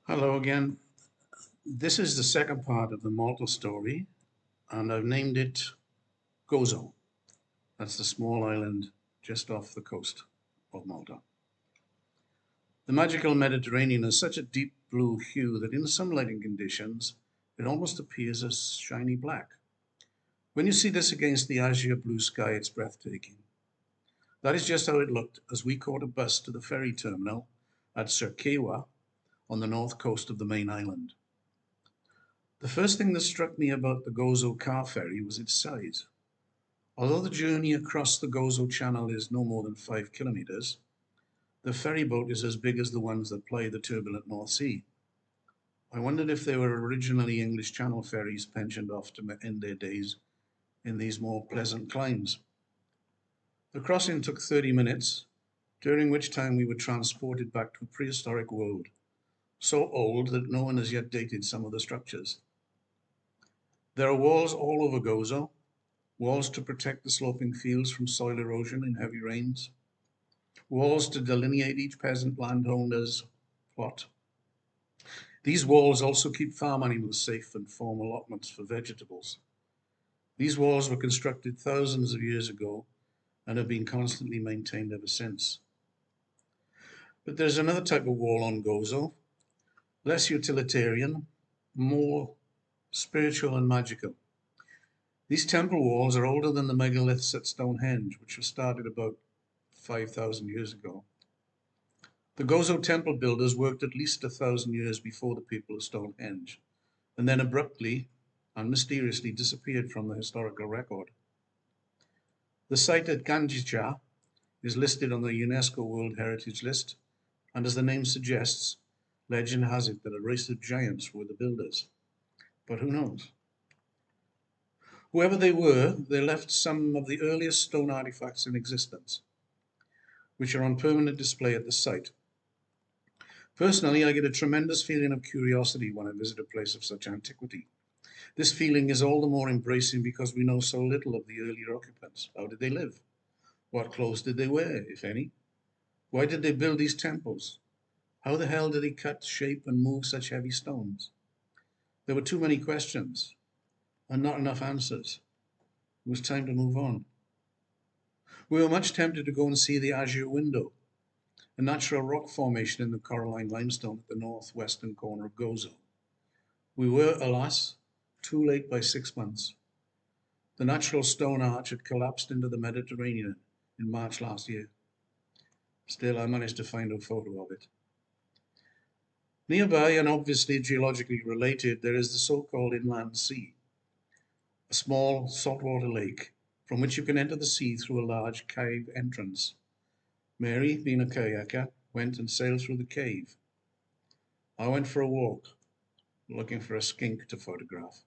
Hello again. This is the second part of the Malta story, and I've named it Gozo. That's the small island just off the coast of Malta. The magical Mediterranean has such a deep blue hue that in some lighting conditions it almost appears as shiny black. When you see this against the azure blue sky, it's breathtaking. That is just how it looked as we caught a bus to the ferry terminal at Sirkewa on the north coast of the main island. The first thing that struck me about the Gozo car ferry was its size. Although the journey across the Gozo Channel is no more than 5 kilometers, the ferry boat is as big as the ones that ply the turbulent North Sea. I wondered if they were originally English Channel ferries pensioned off to end their days in these more pleasant climes. The crossing took 30 minutes, during which time we were transported back to a prehistoric world, so old that no one has yet dated some of the structures. There are walls all over Gozo, walls to protect the sloping fields from soil erosion in heavy rains, walls to delineate each peasant landowner's plot. These walls also keep farm animals safe and form allotments for vegetables. These walls were constructed thousands of years ago and have been constantly maintained ever since. But there's another type of wall on Gozo, less utilitarian, more spiritual and magical. These temple walls are older than the megaliths at Stonehenge, which were started about 5,000 years ago. The Gozo temple builders worked at least 1,000 years before the people of Stonehenge, and then abruptly and mysteriously disappeared from the historical record. The site at Ganjicha is listed on the UNESCO World Heritage List, and as the name suggests, legend has it that a race of giants were the builders. But who knows? Whoever they were, they left some of the earliest stone artifacts in existence, which are on permanent display at the site. Personally, I get a tremendous feeling of curiosity when I visit a place of such antiquity. This feeling is all the more embracing because we know so little of the earlier occupants. How did they live? What clothes did they wear, if any? Why did they build these temples? How the hell did they cut, shape, and move such heavy stones? There were too many questions and not enough answers. It was time to move on. We were much tempted to go and see the Azure Window, a natural rock formation in the coralline limestone at the northwestern corner of Gozo. We were, alas, too late by 6 months. The natural stone arch had collapsed into the Mediterranean in March last year. Still, I managed to find a photo of it. Nearby, and obviously geologically related, there is the so-called Inland Sea, a small saltwater lake from which you can enter the sea through a large cave entrance. Mary, being a kayaker, went and sailed through the cave. I went for a walk, looking for a skink to photograph.